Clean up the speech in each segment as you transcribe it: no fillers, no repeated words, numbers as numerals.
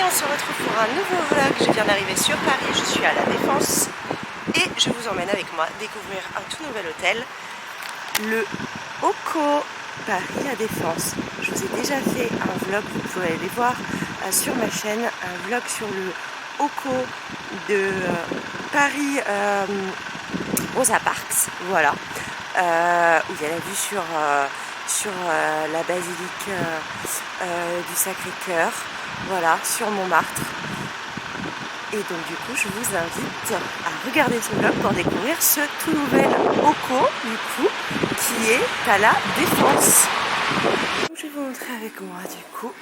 on se retrouve pour un nouveau vlog. Je viens d'arriver sur Paris, je suis à La Défense et je vous emmène avec moi découvrir un tout nouvel hôtel, le Oco Paris La Défense. Je vous ai déjà fait un vlog, vous pouvez aller voir sur ma chaîne, un vlog sur le Oco de Paris Rosa Parks, voilà, où il y a la vue sur la basilique du Sacré-Cœur, voilà, sur Montmartre. Et donc du coup je vous invite à regarder ce vlog pour découvrir ce tout nouvel Oco du coup qui est à La Défense. Je vais vous montrer avec moi du coup.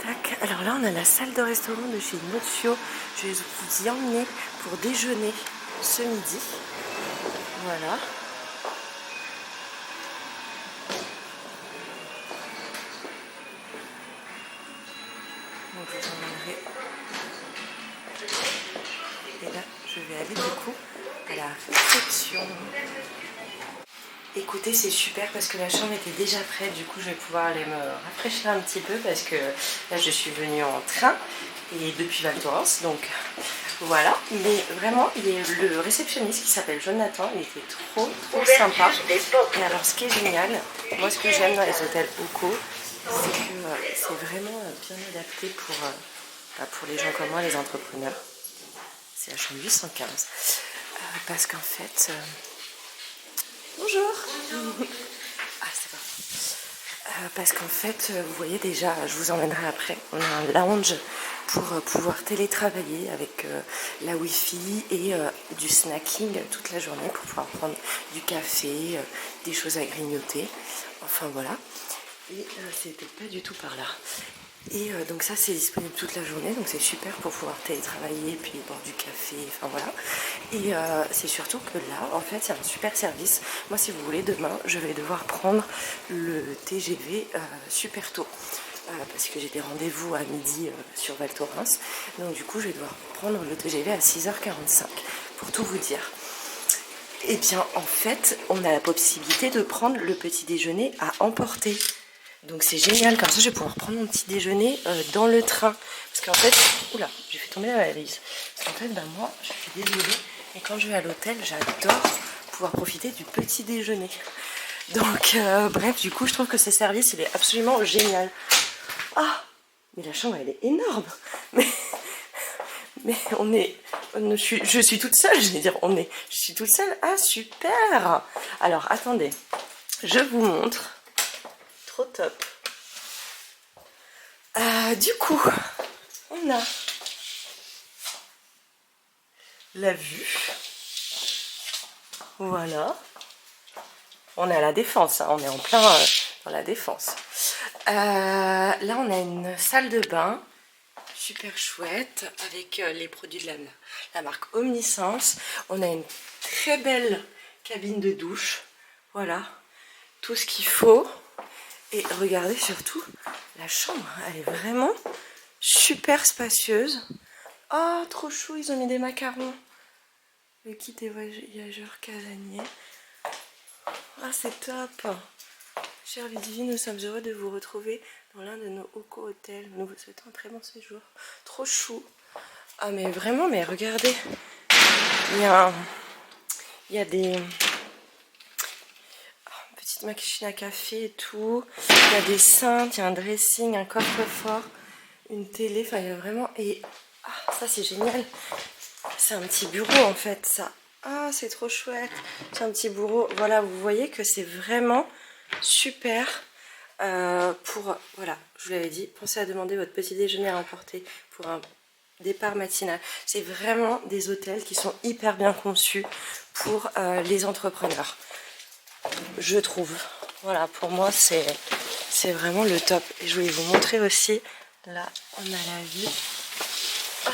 Tac. Alors là on a la salle de restaurant de chez Noccio. Je vais vous y emmener pour déjeuner ce midi. Voilà. Donc je vous emmènerai. Et là, je vais aller du coup à la réception. Écoutez, c'est super parce que la chambre était déjà prête. Du coup, je vais pouvoir aller me rafraîchir un petit peu parce que là, je suis venue en train et depuis Val Thorens. Donc voilà. Mais vraiment, il y a le réceptionniste qui s'appelle Jonathan. Il était trop sympa. Et alors, ce qui est génial, moi, ce que j'aime dans les hôtels Oco, c'est que c'est vraiment bien adapté pour les gens comme moi, les entrepreneurs. C'est la chambre 815. Parce qu'en fait... Bonjour. Ah, c'est parti. Parce qu'en fait, vous voyez déjà, je vous emmènerai après, on a un lounge pour pouvoir télétravailler avec la Wi-Fi et du snacking toute la journée pour pouvoir prendre du café, des choses à grignoter. Enfin voilà. Et c'était pas du tout par là. Et donc ça c'est disponible toute la journée, donc c'est super pour pouvoir télétravailler, puis boire du café, enfin voilà. Et c'est surtout que là, en fait, c'est un super service. Moi, si vous voulez, demain, je vais devoir prendre le TGV super tôt. Parce que j'ai des rendez-vous à midi sur Val Thorens. Donc du coup, je vais devoir prendre le TGV à 6h45, pour tout vous dire. Et bien, en fait, on a la possibilité de prendre le petit déjeuner à emporter. Donc c'est génial, comme ça je vais pouvoir prendre mon petit déjeuner dans le train. Parce qu'en fait, oula, j'ai fait tomber la valise. Parce qu'en fait, moi, je suis désolée, mais quand je vais à l'hôtel, j'adore pouvoir profiter du petit déjeuner. Donc bref, du coup, je trouve que ce service, il est absolument génial. Ah, mais la chambre, elle est énorme. Mais je suis toute seule, je vais dire, je suis toute seule. Ah, super. Alors, attendez, je vous montre. Trop top. Du coup, on a la vue. Voilà. On est à La Défense, hein, on est en plein dans La Défense. Là, on a une salle de bain super chouette avec les produits de la marque Omniscience. On a une très belle cabine de douche. Voilà, tout ce qu'il faut. Et regardez surtout, la chambre, elle est vraiment super spacieuse. Oh, trop chou, ils ont mis des macarons. Le kit des voyageurs casaniers. Ah, c'est top. Chère Ludivine, nous sommes heureux de vous retrouver dans l'un de nos Oco hôtels. Nous vous souhaitons un très bon séjour. Trop chou. Ah, mais vraiment, mais regardez. Il y a des... petite machine à café et tout. Il y a des cintres, il y a un dressing, un coffre-fort, une télé. Enfin, il y a vraiment... Et ah, ça, c'est génial. C'est un petit bureau, en fait, ça. Ah, c'est trop chouette. C'est un petit bureau. Voilà, vous voyez que c'est vraiment super pour... Voilà, je vous l'avais dit, pensez à demander votre petit déjeuner à emporter pour un départ matinal. C'est vraiment des hôtels qui sont hyper bien conçus pour les entrepreneurs. Je trouve. Voilà, pour moi, c'est vraiment le top. Et je voulais vous montrer aussi. Là, on a la vue. Ah,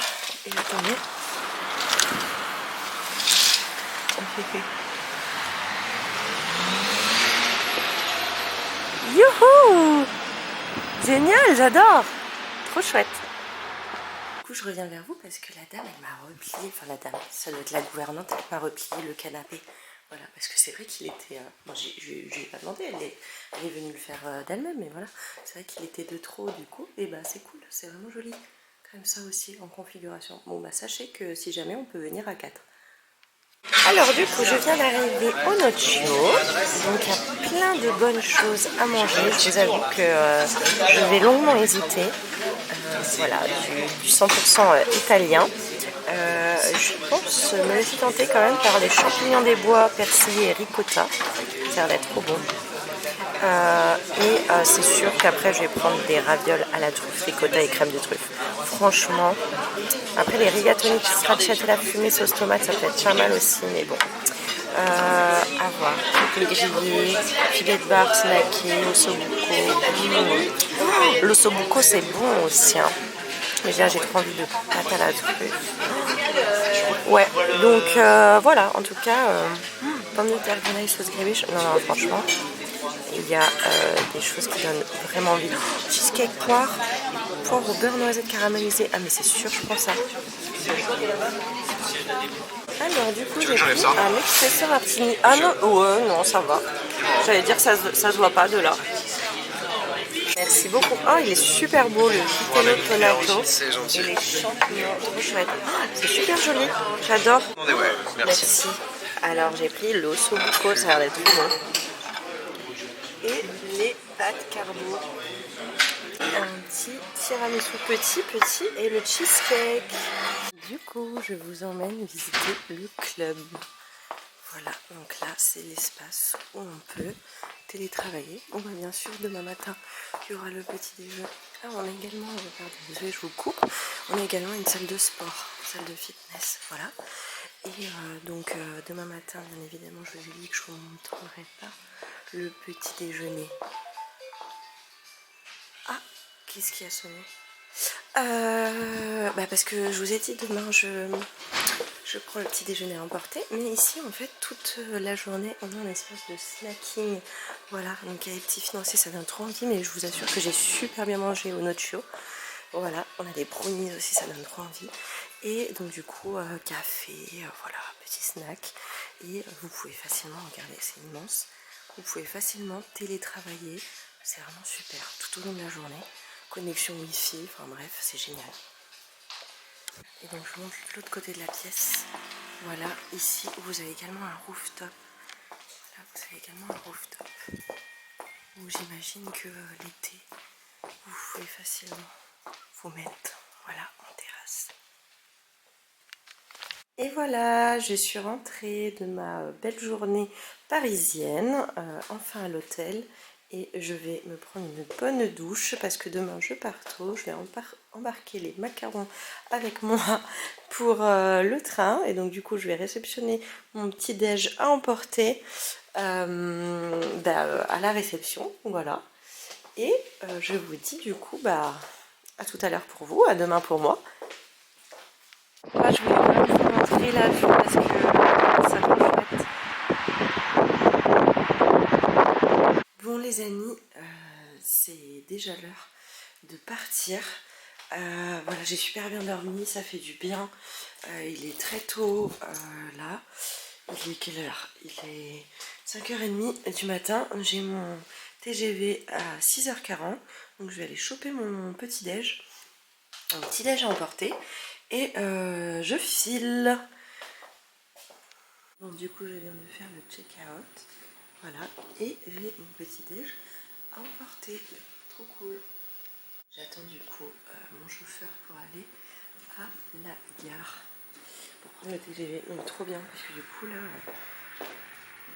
et attendez. Youhou! Génial, j'adore! Trop chouette. Du coup, je reviens vers vous parce que la dame, elle m'a replié, enfin la dame, ça doit être la gouvernante, elle m'a replié le canapé. Voilà, parce que c'est vrai qu'il était... bon, je lui ai pas demandé, elle est venue le faire d'elle-même, mais voilà. C'est vrai qu'il était de trop, du coup, et ben c'est cool, c'est vraiment joli comme ça aussi en configuration. Bon bah sachez que si jamais on peut venir à 4. Alors du coup je viens d'arriver au Noccio, donc il y a plein de bonnes choses à manger. Je vous avoue que je vais longuement hésiter. Voilà, du 100% italien. Je pense me laisser tenter quand même par les champignons des bois, persil et ricotta. Ça a l'air d'être trop bon. C'est sûr qu'après je vais prendre des ravioles à la truffe, ricotta et crème de truffe. Franchement, après les rigatoni stracciatella à la fumée sauce tomate, ça peut être pas mal aussi, mais bon. À voir. Les grillés, filet de bar, snacké, ossobuco. L'ossobuco c'est bon aussi. Hein. Mais là j'ai trop envie de pâte à la truffe. Ouais, donc voilà, en tout cas, pommes de terre, grenaille, sauce gribiche. Non, franchement. Il y a des choses qui donnent vraiment envie. Cheesecake poire au beurre noisette caramélisé. Ah mais c'est sûr, je prends ça. Alors du coup j'ai pris un expresso martini. Ah non, ouais, non, ça va. J'allais dire ça se voit pas de là. Merci beaucoup. Oh, il est super beau le vitello tonato. Et les champignons, trop chouette. Oh, c'est super joli, j'adore. Merci. Alors j'ai pris l'ossobuco, ça a l'air d'être trop bon. Et les pâtes carbo. Un petit tiramisu petit et le cheesecake. Du coup, je vous emmène visiter le club. Voilà, donc là, c'est l'espace où on peut télétravailler. Bon, bah, bien sûr, demain matin, il y aura le petit déjeuner. Ah, on a également, désolé, je vous coupe, on a également une salle de sport, salle de fitness, voilà. Et donc, demain matin, bien évidemment, je vous ai dit que je vous montrerai pas le petit déjeuner. Ah, qu'est-ce qui a sonné? Parce que je vous ai dit, demain, je prends le petit déjeuner emporté, mais ici en fait toute la journée on a un espace de snacking, voilà, donc il y a les petits financiers, ça donne trop envie, mais je vous assure que j'ai super bien mangé au Noccio. Voilà, on a des brownies aussi, ça donne trop envie, et donc du coup café, voilà, petit snack, et vous pouvez facilement, regardez, c'est immense, vous pouvez facilement télétravailler, c'est vraiment super, tout au long de la journée, connexion wifi, enfin bref, c'est génial. Et donc je vous montre l'autre côté de la pièce. Voilà, ici vous avez également un rooftop. Là vous avez également un rooftop. Où j'imagine que l'été, vous pouvez facilement vous mettre, voilà, en terrasse. Et voilà, je suis rentrée de ma belle journée parisienne, enfin à l'hôtel. Et je vais me prendre une bonne douche parce que demain je pars tôt. Je vais embarquer les macarons avec moi pour le train. Et donc du coup je vais réceptionner mon petit déj à emporter à la réception. Voilà. Et je vous dis du coup à tout à l'heure pour vous, à demain pour moi. Moi je voulais vraiment vous montrer la vue parce que ça va chouette. Bon les amis, c'est déjà l'heure de partir. Voilà, j'ai super bien dormi, ça fait du bien. Il est très tôt là. Il est quelle heure? Il est 5h30 du matin. J'ai mon TGV à 6h40. Donc je vais aller choper mon petit déj. Un petit déj à emporter. Et je file. Bon, du coup, je viens de faire le check-out. Voilà. Et j'ai mon petit déj à emporter. Trop cool. J'attends du coup mon chauffeur pour aller à la gare pour prendre le TGV. Donc trop bien parce que du coup là,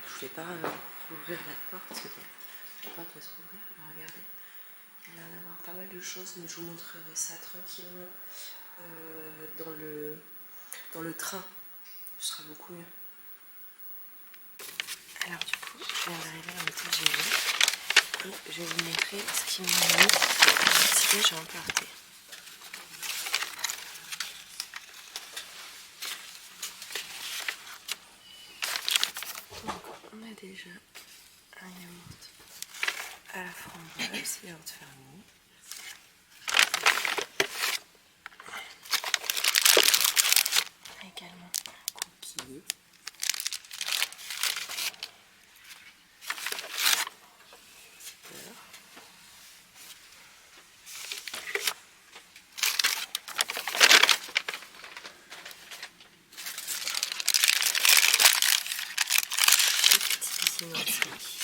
je voulais pas ouvrir la porte, mais la porte va se rouvrir. Regardez, il va y en avoir pas mal de choses, mais je vous montrerai ça tranquillement dans le train. Ce sera beaucoup mieux. Alors du coup, je viens d'arriver dans le TGV et je vais vous montrer ce qui m'a mis le petit déj à emporter. On a déjà un yaourt à la framboise, yaourt fermier. On a également un cookie. Beurre. financer.